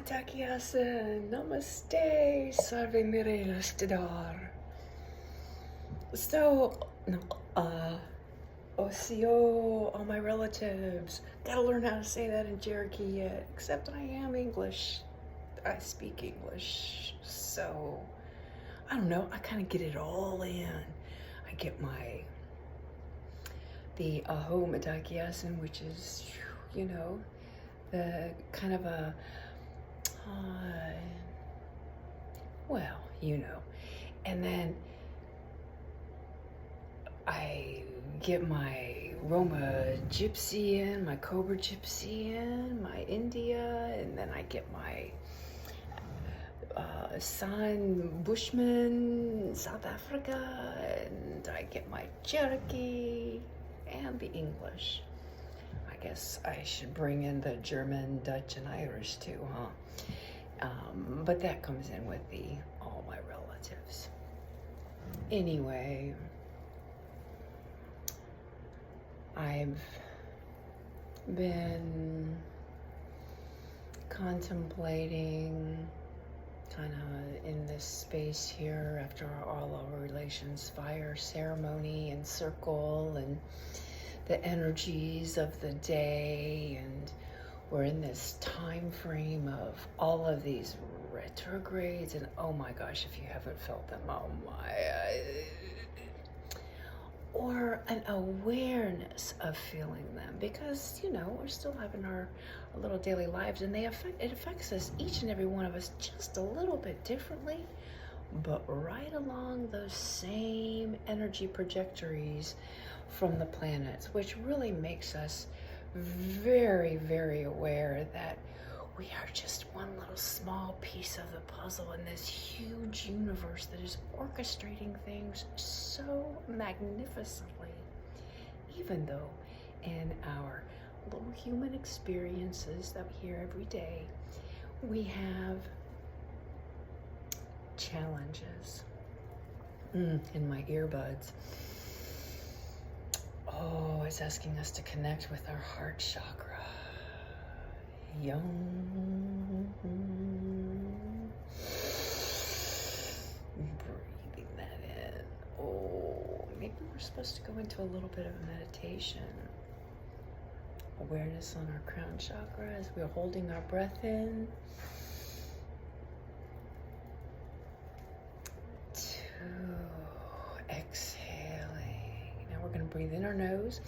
Takiyasen, namaste, sarvimiri rastadar. So, no, Osio, all my relatives. Gotta learn how to say that in Cherokee yet, except I am English. I speak English, so I don't know, I kind of get it all in. I get the Aho Matakiyasen, which is, the kind of a, well, and then I get my Roma Gypsy in, my Cobra Gypsy in, my India, and then I get my San Bushman, South Africa, and I get my Cherokee and the English. I guess I should bring in the German, Dutch, and Irish too, huh? But that comes in with all my relatives. Anyway, I've been contemplating kind of in this space here after all our relations fire ceremony and circle and the energies of the day, and we're in this time frame of all of these retrogrades, and oh my gosh, if you haven't felt them, oh my, or an awareness of feeling them, because we're still having our little daily lives, and it affects us, each and every one of us, just a little bit differently, but right along those same energy trajectories from the planets, which really makes us very, very aware that we are just one little small piece of the puzzle in this huge universe that is orchestrating things so magnificently, even though in our little human experiences that we hear every day, we have challenges. In my earbuds. Oh, it's asking us to connect with our heart chakra. Yum. Breathing that in. Oh, maybe we're supposed to go into a little bit of a meditation. Awareness on our crown chakra as we're holding our breath in. 2, exhaling. Now we're going to breathe in our nose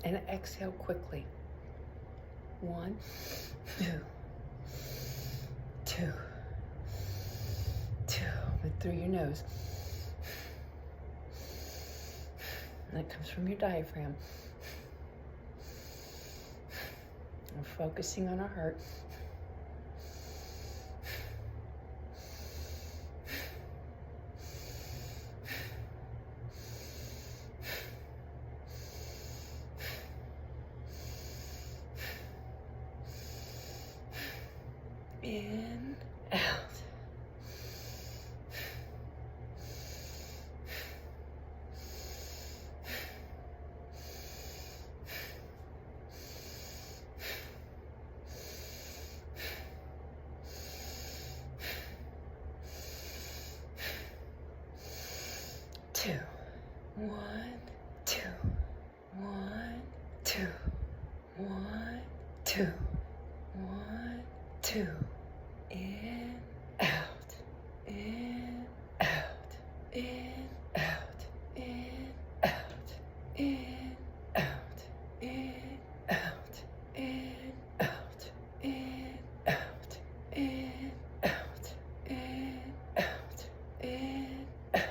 and exhale quickly. 1, 2, 2, 2. But through your nose. And that comes from your diaphragm. We're focusing on our heart. In, out. 2, 1, 2, 1, 2, 1, 2, 1, 2. In, out, in, out, in, out, in, out, in, out, in, out, in, out, in, out, in, out, in, out, in, out.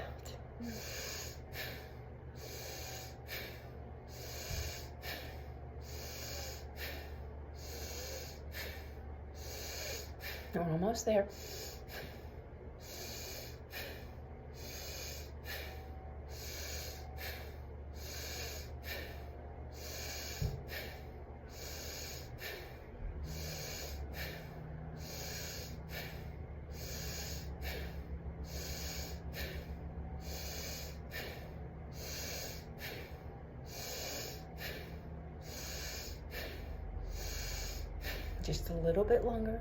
We're almost there. Just a little bit longer.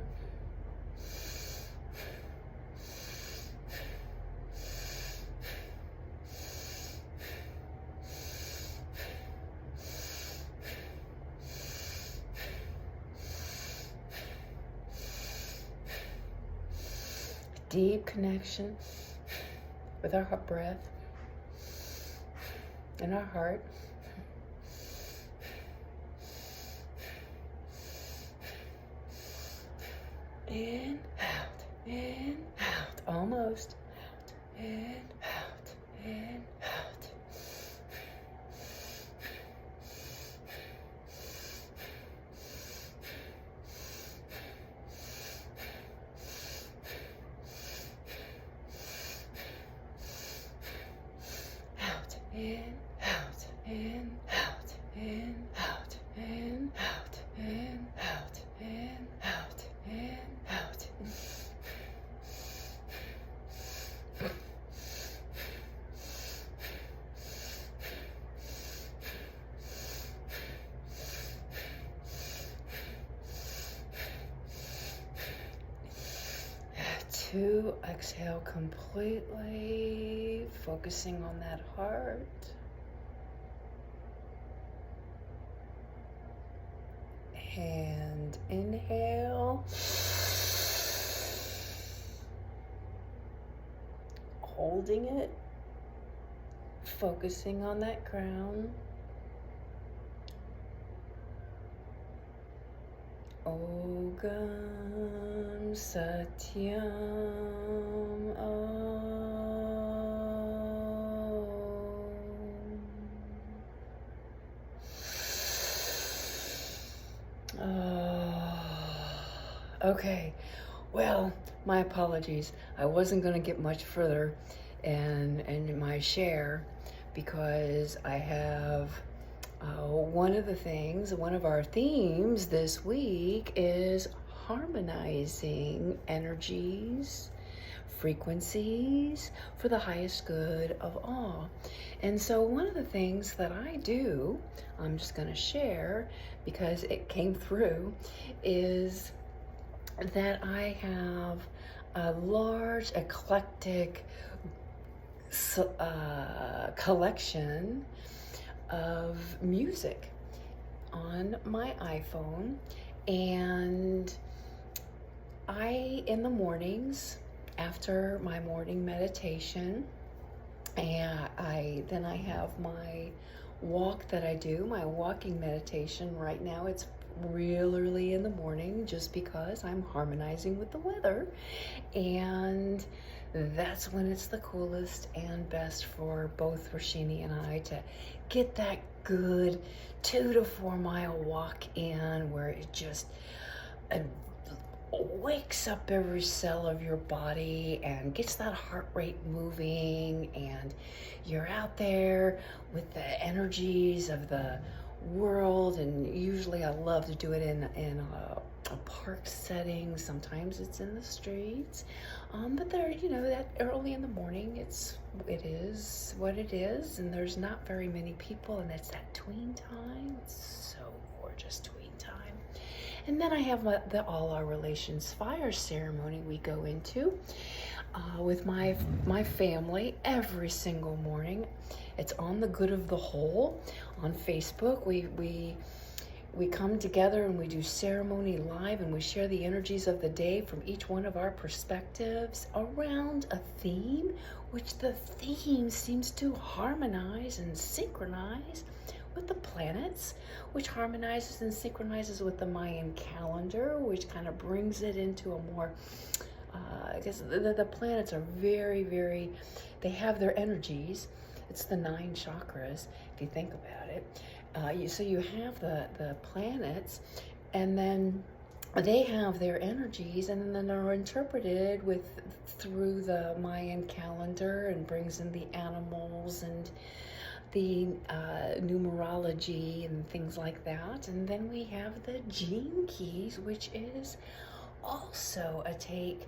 deep connection with our breath and our heart. In, out, almost. Out, in, out, in, out. Out, in, out, in, out, in, out, in, out, in, out, in, out, in, out. Two, exhale completely, focusing on that heart. And inhale. Holding it, focusing on that crown. Ogam Satyam Okay, well, my apologies. I wasn't going to get much further in my share because I have one of our themes this week is harmonizing energies, frequencies for the highest good of all. And so one of the things that I do, I'm just going to share because it came through, is that I have a large eclectic collection of music on my iPhone, and in the mornings after my morning meditation, and then I have my walk that I do, my walking meditation. Right now it's real early in the morning just because I'm harmonizing with the weather, and that's when it's the coolest and best for both Roshini and I to get that good 2 to 4 mile walk in, where it just wakes up every cell of your body and gets that heart rate moving, and you're out there with the energies of the world. And usually I love to do it in a park setting. Sometimes it's in the streets, but there, that early in the morning, it is what it is, and there's not very many people, and it's that tween time. It's so gorgeous, tween time. And then I have the All Our Relations fire ceremony we go into with my family every single morning. It's on the Good of the Whole on Facebook. We come together and we do ceremony live, and we share the energies of the day from each one of our perspectives around a theme, which the theme seems to harmonize and synchronize with the planets, which harmonizes and synchronizes with the Mayan calendar, which kind of brings it into a more, because the planets are very, very, they have their energies. It's the 9 chakras, if you think about it. So you have the planets, and then they have their energies, and then they're interpreted through the Mayan calendar, and brings in the animals and the numerology and things like that. And then we have the gene keys, which is also a take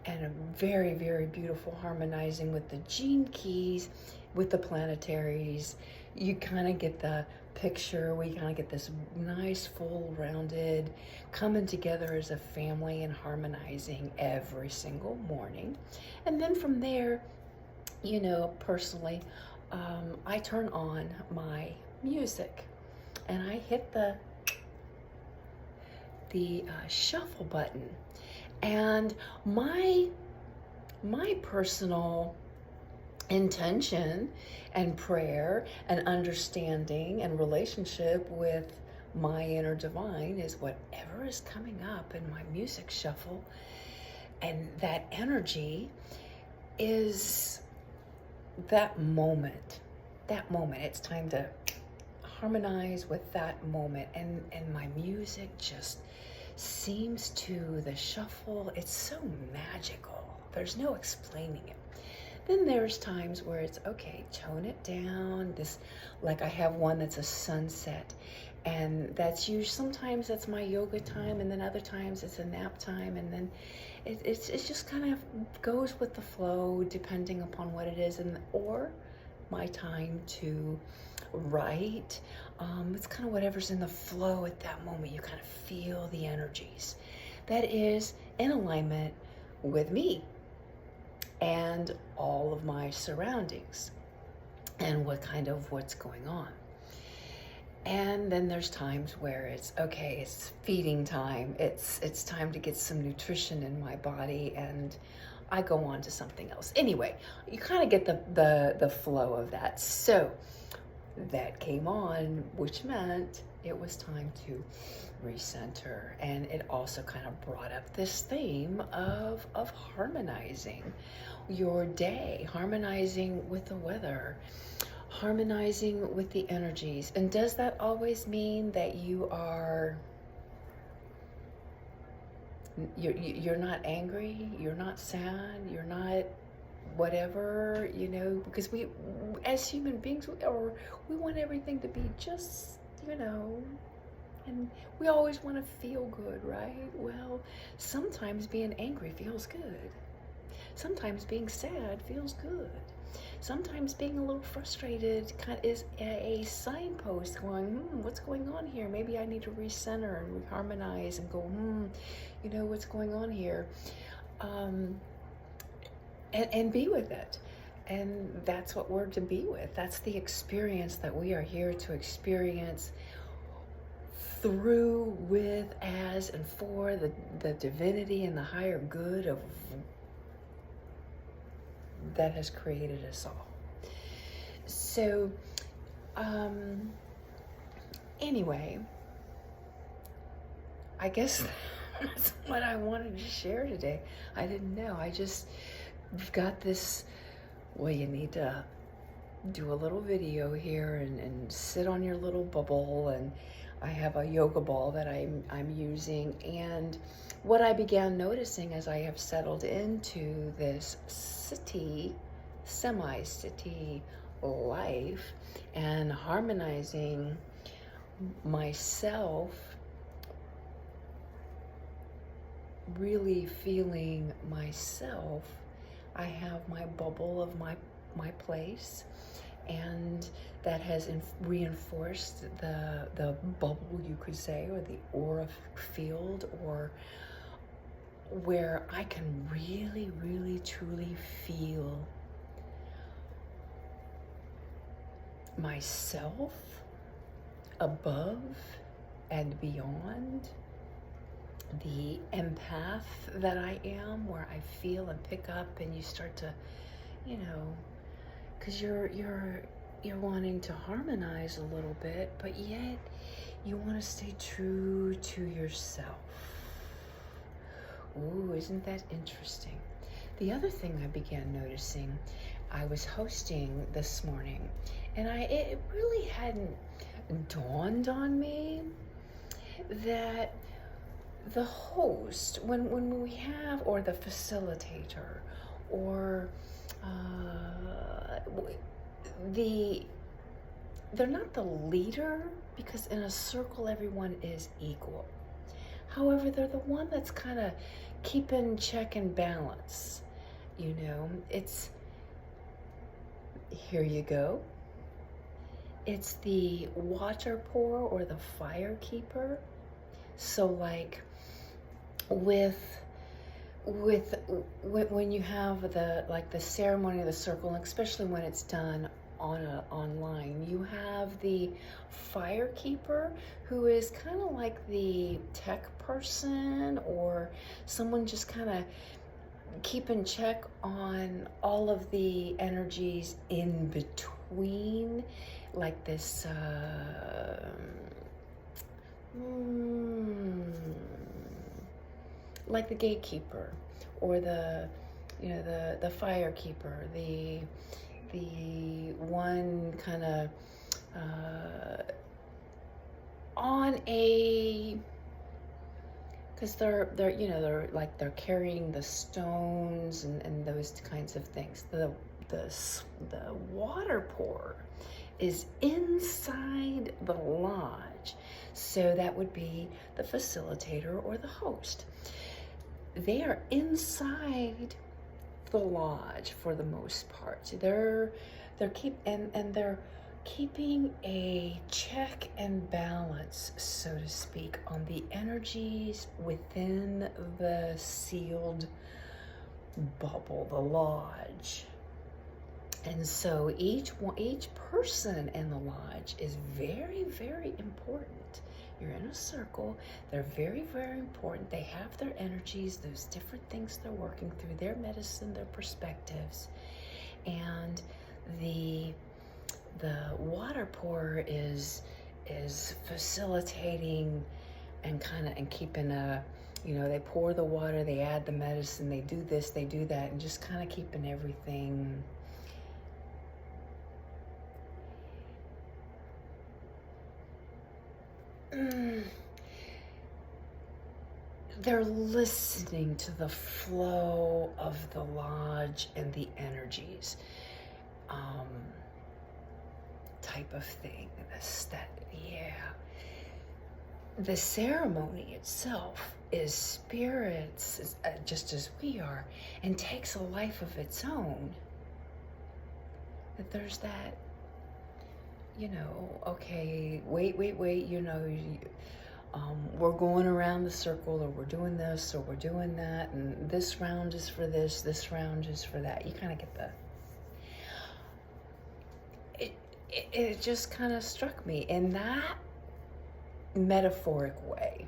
and a very, very beautiful harmonizing with the gene keys, with the planetaries. You kind of get the picture. We kind of get this nice, full, rounded, coming together as a family and harmonizing every single morning. And then from there, personally, I turn on my music, and I hit the shuffle button. And my my personal intention and prayer and understanding and relationship with my inner divine is whatever is coming up in my music shuffle, and that energy is that moment. It's time to harmonize with that moment, and my music just seems to, the shuffle, it's so magical. There's no explaining it. Then there's times where it's okay, tone it down. This, like I have one that's a sunset, and that's usually, sometimes that's my yoga time, and then other times it's a nap time, and then it's just kind of goes with the flow depending upon what it is, and or my time to write. It's kind of whatever's in the flow at that moment. You kind of feel the energies. That is in alignment with me and all of my surroundings and what's going on. And then there's times where it's okay, it's feeding time. It's time to get some nutrition in my body, and I go on to something else. Anyway, you kind of get the flow of that. So that came on, which meant it was time to recenter. And it also kind of brought up this theme of harmonizing your day, harmonizing with the weather, harmonizing with the energies. And does that always mean that you're not angry, you're not sad, you're not whatever, because we as human beings, we want everything to be just, and we always want to feel good, right? Well, sometimes being angry feels good. Sometimes being sad feels good. Sometimes being a little frustrated is a signpost going, what's going on here? Maybe I need to recenter and harmonize and go, what's going on here? And be with it. And that's what we're to be with. That's the experience that we are here to experience through, with, as, and for the divinity and the higher good of that has created us all. So, anyway, I guess that's what I wanted to share today. I didn't know. You've got this, well, you need to do a little video here and sit on your little bubble, and I have a yoga ball that I'm using. And what I began noticing as I have settled into this semi-city life and harmonizing myself, really feeling myself, I have my bubble of my place, and that has reinforced the bubble, you could say, or the aura field, or where I can really, really, truly feel myself above and beyond, the empath that I am, where I feel and pick up, and you start to, because you're wanting to harmonize a little bit, but yet you want to stay true to yourself. Ooh, isn't that interesting? The other thing I began noticing, I was hosting this morning, and it really hadn't dawned on me that the host, when we have, or the facilitator, or they're not the leader, because in a circle everyone is equal. However, they're the one that's kind of keeping check and balance. It's, here you go. It's the water pour or the fire keeper. So like when you have the ceremony of the circle, and especially when it's done online, you have the fire keeper, who is kind of like the tech person, or someone just kind of keep in check on all of the energies in between, like this like the gatekeeper, or the the firekeeper, the one kind of on a, because they're like they're carrying the stones and those kinds of things. The water pour is inside the lodge, so that would be the facilitator or the host. They are inside the lodge for the most part. They're keeping a check and balance, so to speak, on the energies within the sealed bubble, the lodge. And so each person in the lodge is very, very important. You're in a circle. They're very, very important. They have their energies, those different things they're working through, their medicine, their perspectives. And the water pour is facilitating and keeping a, they pour the water, they add the medicine, they do this, they do that, and just kind of keeping everything they're listening to the flow of the lodge and the energies, type of thing. The ceremony itself is spirits, just as we are, and takes a life of its own. That there's that, okay, wait, we're going around the circle, or we're doing this, or we're doing that, and this round is for this round is for that. You kind of get it just kind of struck me in that metaphoric way,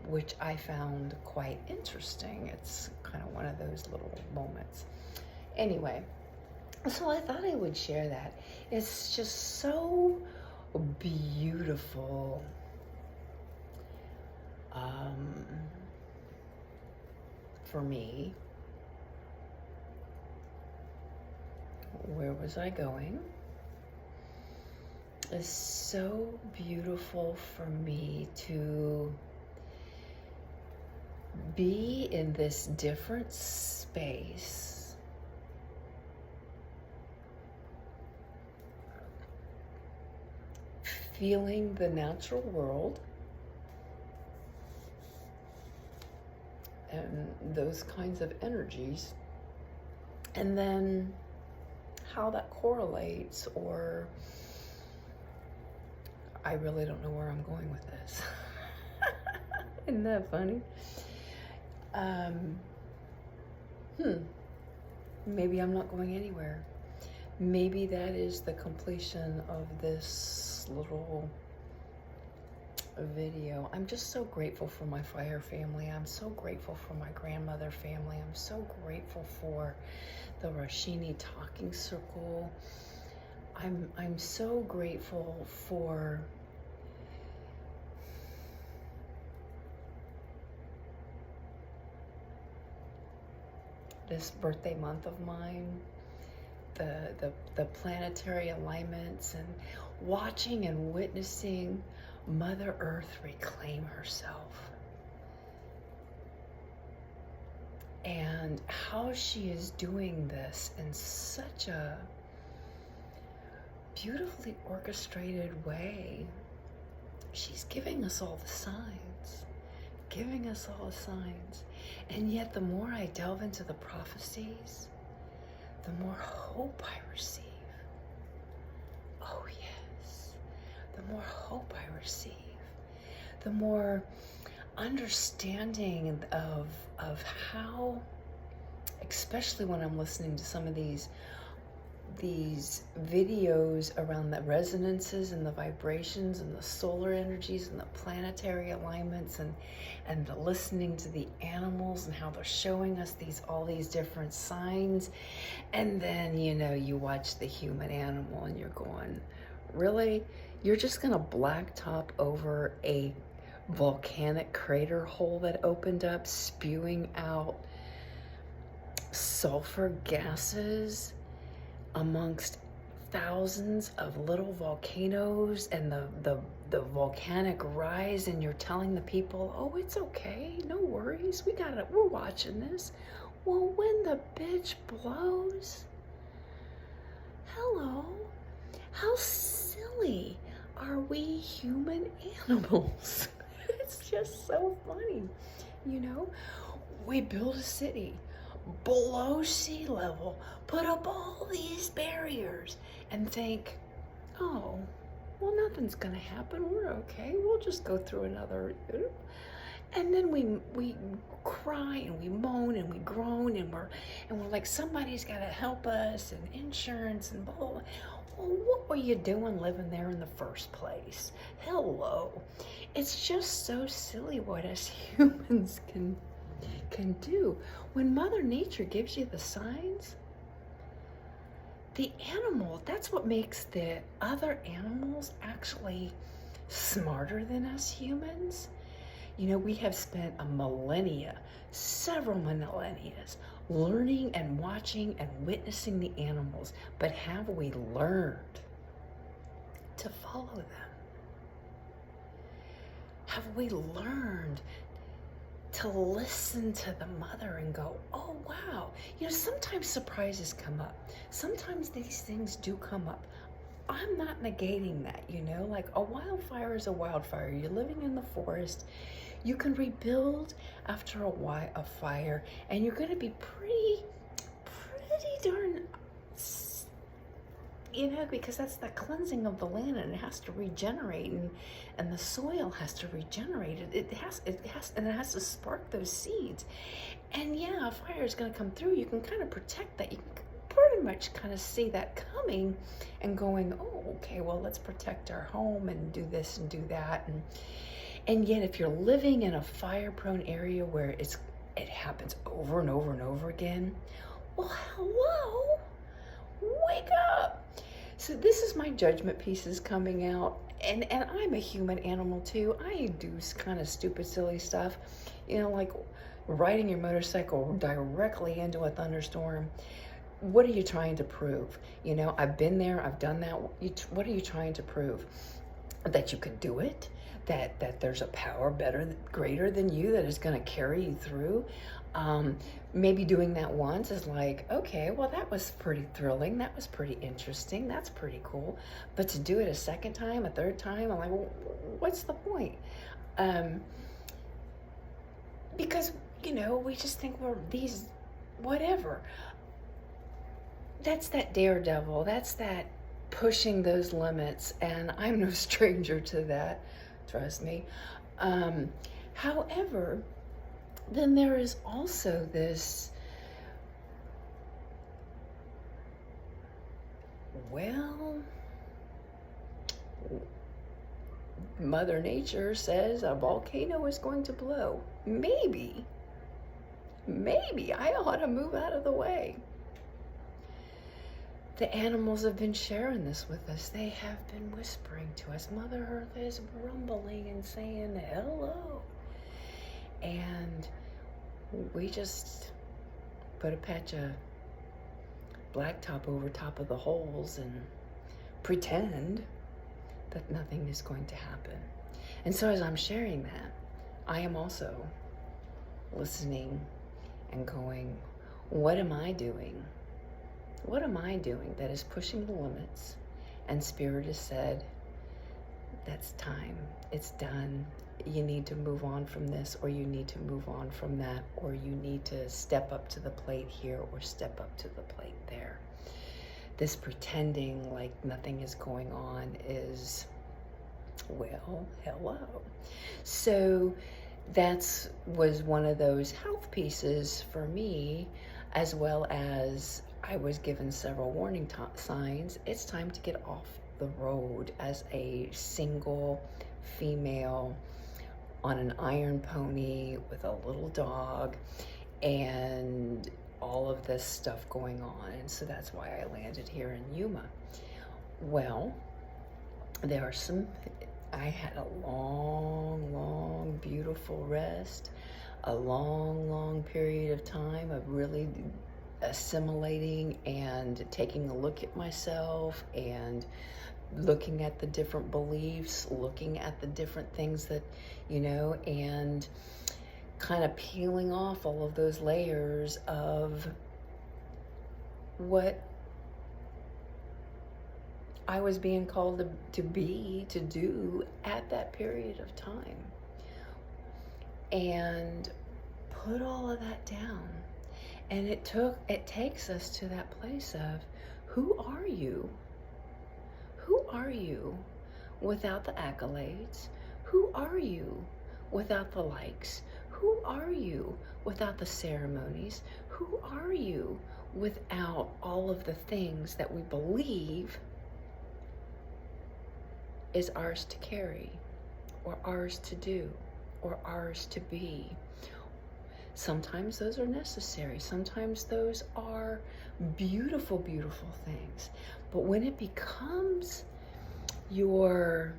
which I found quite interesting. It's kind of one of those little moments. Anyway, so I thought I would share that. It's just so beautiful. For me. Where was I going? It's so beautiful for me to be in this different space, feeling the natural world and those kinds of energies, and then how that correlates, or I really don't know where I'm going with this. Isn't that funny? Maybe I'm not going anywhere. Maybe that is the completion of this little video. I'm just so grateful for my fire family. I'm so grateful for my grandmother family. I'm so grateful for the Roshini talking circle. I'm so grateful for this birthday month of mine, the planetary alignments, and watching and witnessing Mother Earth reclaim herself, and how she is doing this in such a beautifully orchestrated way. She's giving us all the signs, and yet the more I delve into the prophecies, the more hope I receive. Oh yes, the more hope I receive, the more understanding of how, especially when I'm listening to some of these these videos around the resonances and the vibrations and the solar energies and the planetary alignments, and the listening to the animals and how they're showing us all these different signs. And then, you know, you watch the human animal and you're going, really? You're just gonna blacktop over a volcanic crater hole that opened up, spewing out sulfur gases amongst thousands of little volcanoes and the volcanic rise, and you're telling the people, oh, it's okay, no worries, we're watching this. Well, when the bitch blows, hello, how silly are we human animals? It's just so funny, you know? We build a city below sea level, put up all these barriers, and think, oh, well, nothing's gonna happen, we're okay, we'll just go through another. And then we cry and we moan and we groan and we're like, somebody's gotta help us, and insurance and blah, blah, blah. Well, what were you doing living there in the first place? Hello. It's just so silly what us humans can do. When Mother Nature gives you the signs, the animal, that's what makes the other animals actually smarter than us humans. You know, we have spent several millennia, learning and watching and witnessing the animals, but have we learned to follow them? Have we learned to listen to the mother and go, oh, wow. You know, sometimes surprises come up. Sometimes these things do come up. I'm not negating that, you know, like a wildfire is a wildfire. You're living in the forest. You can rebuild after a fire, and you're going to be pretty darn, you know, because that's the cleansing of the land, and it has to regenerate, and the soil has to regenerate. It has to spark those seeds. And yeah, a fire is going to come through. You can kind of protect that. You can pretty much kind of see that coming and going, oh, okay, well, let's protect our home and do this and do that. And yet, if you're living in a fire-prone area where it happens over and over and over again, well, hello, wake up. So this is my judgment pieces coming out, and I'm a human animal too. I do kind of stupid, silly stuff, you know, like riding your motorcycle directly into a thunderstorm. What are you trying to prove? You know, I've been there, I've done that. What are you trying to prove? That you can do it? That there's a power greater than you that is going to carry you through? Maybe doing that once is like, okay, well, that was pretty thrilling. That was pretty interesting. That's pretty cool. But to do it a second time, a third time, I'm like, well, what's the point? Because, you know, we just think we're these, whatever. That's that daredevil. That's that pushing those limits. And I'm no stranger to that. Trust me. However, then there is also this, well, Mother Nature says a volcano is going to blow. Maybe I ought to move out of the way. The animals have been sharing this with us. They have been whispering to us. Mother Earth is rumbling and saying hello. And we just put a patch of blacktop over top of the holes and pretend that nothing is going to happen. And so as I'm sharing that, I am also listening and going, what am I doing? What am I doing that is pushing the limits? And Spirit has said, that's time. It's done. You need to move on from this, or you need to move on from that, or you need to step up to the plate here or step up to the plate there. This pretending like nothing is going on is, well, hello. So was one of those health pieces for me, as well as I was given several warning signs. It's time to get off the road as a single female on an iron pony with a little dog and all of this stuff going on. And so that's why I landed here in Yuma. Well, I had a long, beautiful rest, a long period of time of really assimilating and taking a look at myself and looking at the different beliefs, looking at the different things that, and kind of peeling off all of those layers of what I was being called to do at that period of time. And put all of that down. And it takes us to that place of, who are you? Who are you without the accolades? Who are you without the likes? Who are you without the ceremonies? Who are you without all of the things that we believe is ours to carry, or ours to do, or ours to be? Sometimes those are necessary. Sometimes those are beautiful things. But when it becomes where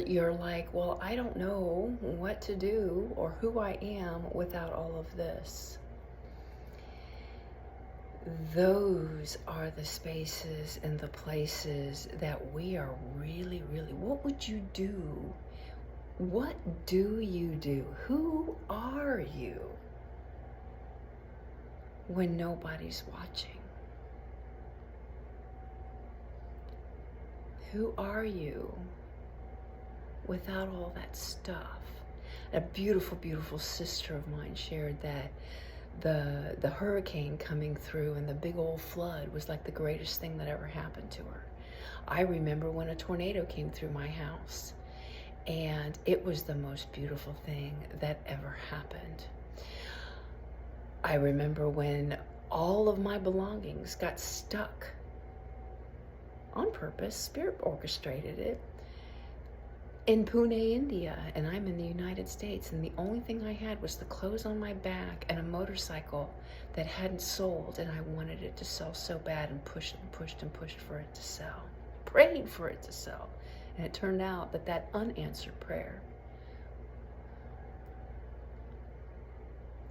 you're like, well, I don't know what to do or who I am without all of this. Those are the spaces and the places that we are really, what would you do? What do you do? Who are you when nobody's watching? Who are you without all that stuff? A beautiful sister of mine shared that the hurricane coming through and the big old flood was like the greatest thing that ever happened to her. I remember when a tornado came through my house, and it was the most beautiful thing that ever happened. I remember when all of my belongings got stuck on purpose, Spirit orchestrated it, in Pune, India, and I'm in the United States, and the only thing I had was the clothes on my back and a motorcycle that hadn't sold, and I wanted it to sell so bad, and pushed for it to sell. Prayed for it to sell. And it turned out that unanswered prayer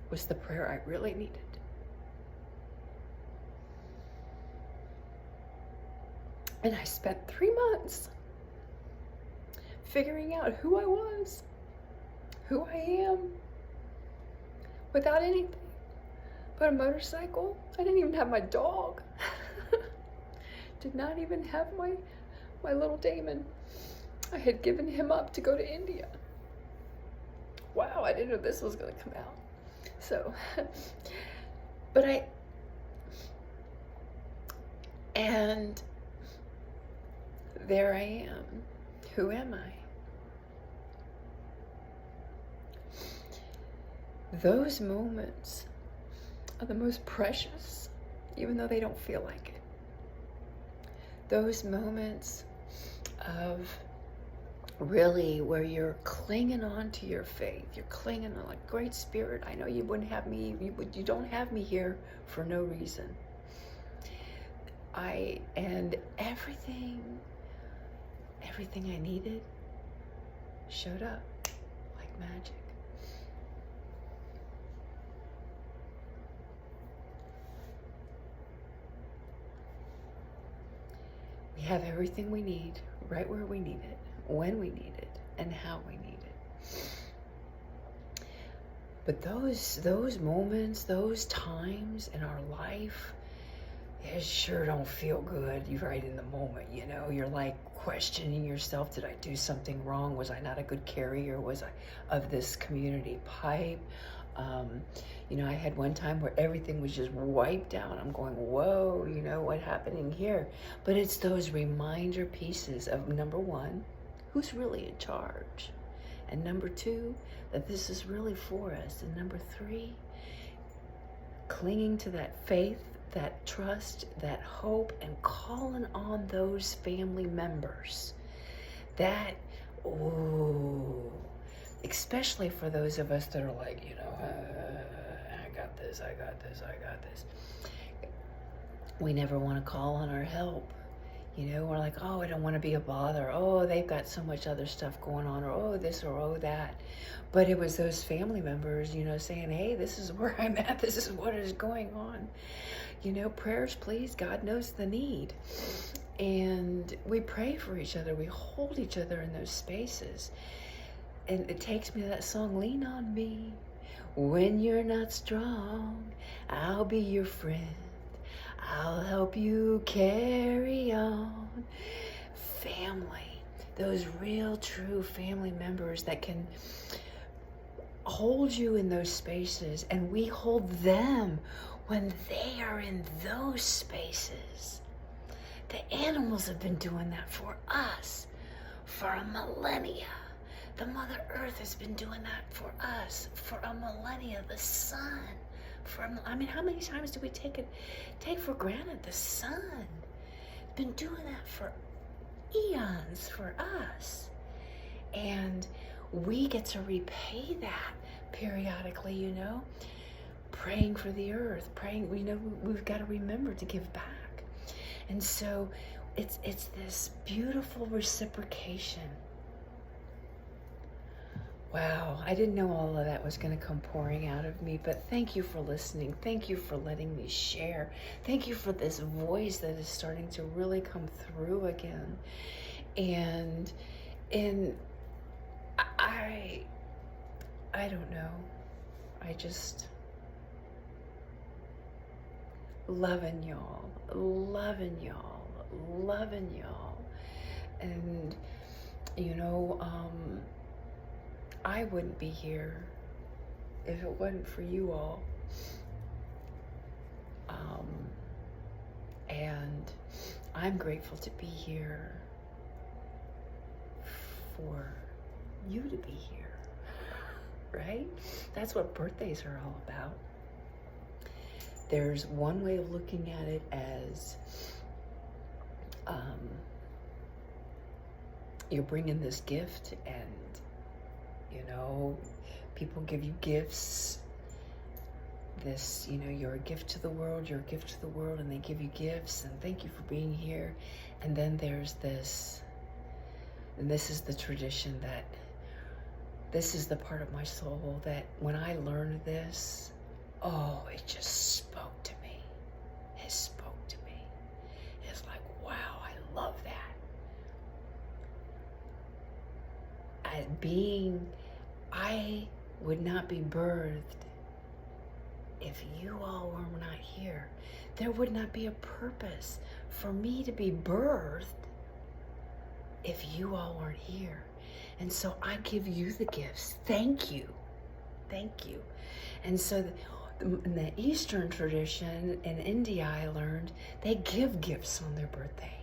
was the prayer I really needed. And I spent 3 months figuring out who I was, who I am, without anything but a motorcycle. I didn't even have my dog. Did not even have my little Damon. I had given him up to go to India. Wow, I didn't know this was going to come out. So, and there I am. Who am I? Those moments are the most precious, even though they don't feel like it. Those moments of really where you're clinging on to your faith. You're clinging on, like, Great Spirit, I know you wouldn't have me, you don't have me here for no reason. And everything I needed showed up like magic. We have everything we need right where we need it, when we need it, and how we need it. But those moments, those times in our life, it sure don't feel good. You're right in the moment, you're like questioning yourself. Did I do something wrong? Was I not a good carrier? Was I of this community pipe? I had one time where everything was just wiped out. I'm going, whoa, what happening here? But it's those reminder pieces of, number one, who's really in charge? And number two, that this is really for us. And number three, clinging to that faith that trust, that hope, and calling on those family members. That, ooh, especially for those of us that are like, I got this, I got this, I got this. We never want to call on our help. We're like, oh, I don't want to be a bother. Oh, they've got so much other stuff going on, or oh, this, or oh, that. But it was those family members, saying, hey, this is where I'm at. This is what is going on. Prayers, please. God knows the need. And we pray for each other. We hold each other in those spaces. And it takes me to that song, Lean on Me. When you're not strong, I'll be your friend. I'll help you carry on. Family, those real, true family members that can hold you in those spaces, and we hold them when they are in those spaces. The animals have been doing that for us for a millennia. The Mother Earth has been doing that for us for a millennia. The sun. How many times do we take for granted the sun? Been doing that for eons for us. And we get to repay that periodically, praying for the earth, we've got to remember to give back. And so it's this beautiful reciprocation. Wow, I didn't know all of that was going to come pouring out of me, but thank you for listening. Thank you for letting me share. Thank you for this voice that is starting to really come through again. And I don't know. I just loving y'all. And I wouldn't be here if it wasn't for you all. And I'm grateful to be here for you to be here, right? That's what birthdays are all about. There's one way of looking at it as you're bringing this gift, and people give you gifts. You're a gift to the world, and they give you gifts, and thank you for being here. And then there's this, and this is the tradition that, this is the part of my soul that when I learned this, it just spoke to me. It spoke to me. It's like, wow, I love that. I would not be birthed if you all were not here. There would not be a purpose for me to be birthed if you all weren't here. And so I give you the gifts. Thank you. And so in the Eastern tradition in India, I learned they give gifts on their birthday.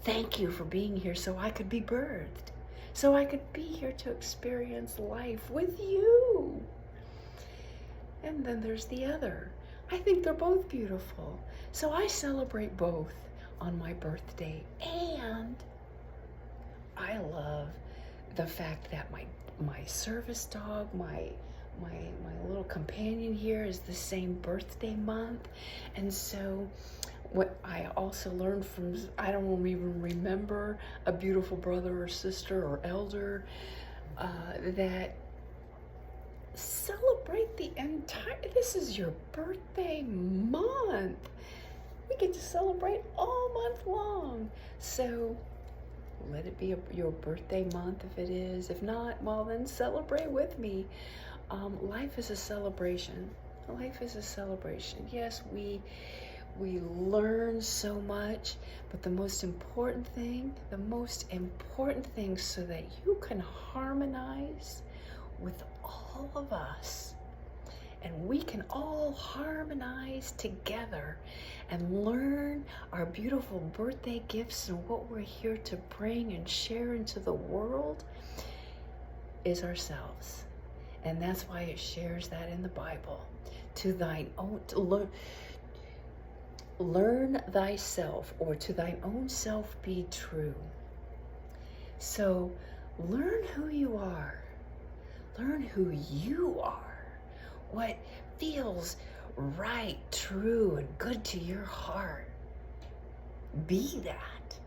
Thank you for being here so I could be birthed. So I could be here to experience life with you. And then there's the other. I think they're both beautiful. So I celebrate both on my birthday. And I love the fact that my service dog, my little companion here is the same birthday month. And so what I also learned from, I don't even remember, a beautiful brother or sister or elder, that celebrate the entire, this is your birthday month. We get to celebrate all month long. So let it be your birthday month if it is. If not, well then celebrate with me. Life is a celebration. Life is a celebration. Yes, we learn so much, but the most important thing so that you can harmonize with all of us, and we can all harmonize together and learn our beautiful birthday gifts and what we're here to bring and share into the world, is ourselves. And that's why it shares that in the Bible. To thine own, Learn thyself, or to thine own self be true. So learn who you are. Learn who you are. What feels right, true, and good to your heart. Be that.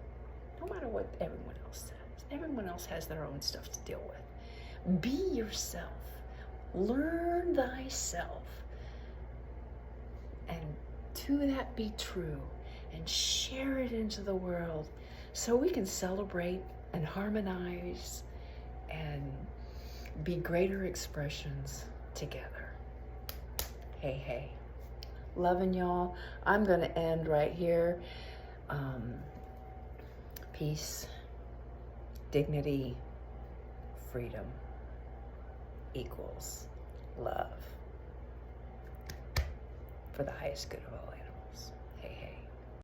No matter what everyone else says. Everyone else has their own stuff to deal with. Be yourself. Learn thyself. And to that be true. And share it into the world so we can celebrate and harmonize and be greater expressions together. Hey, hey. Loving y'all. I'm going to end right here. Peace, dignity, freedom equals love for the highest good of all animals.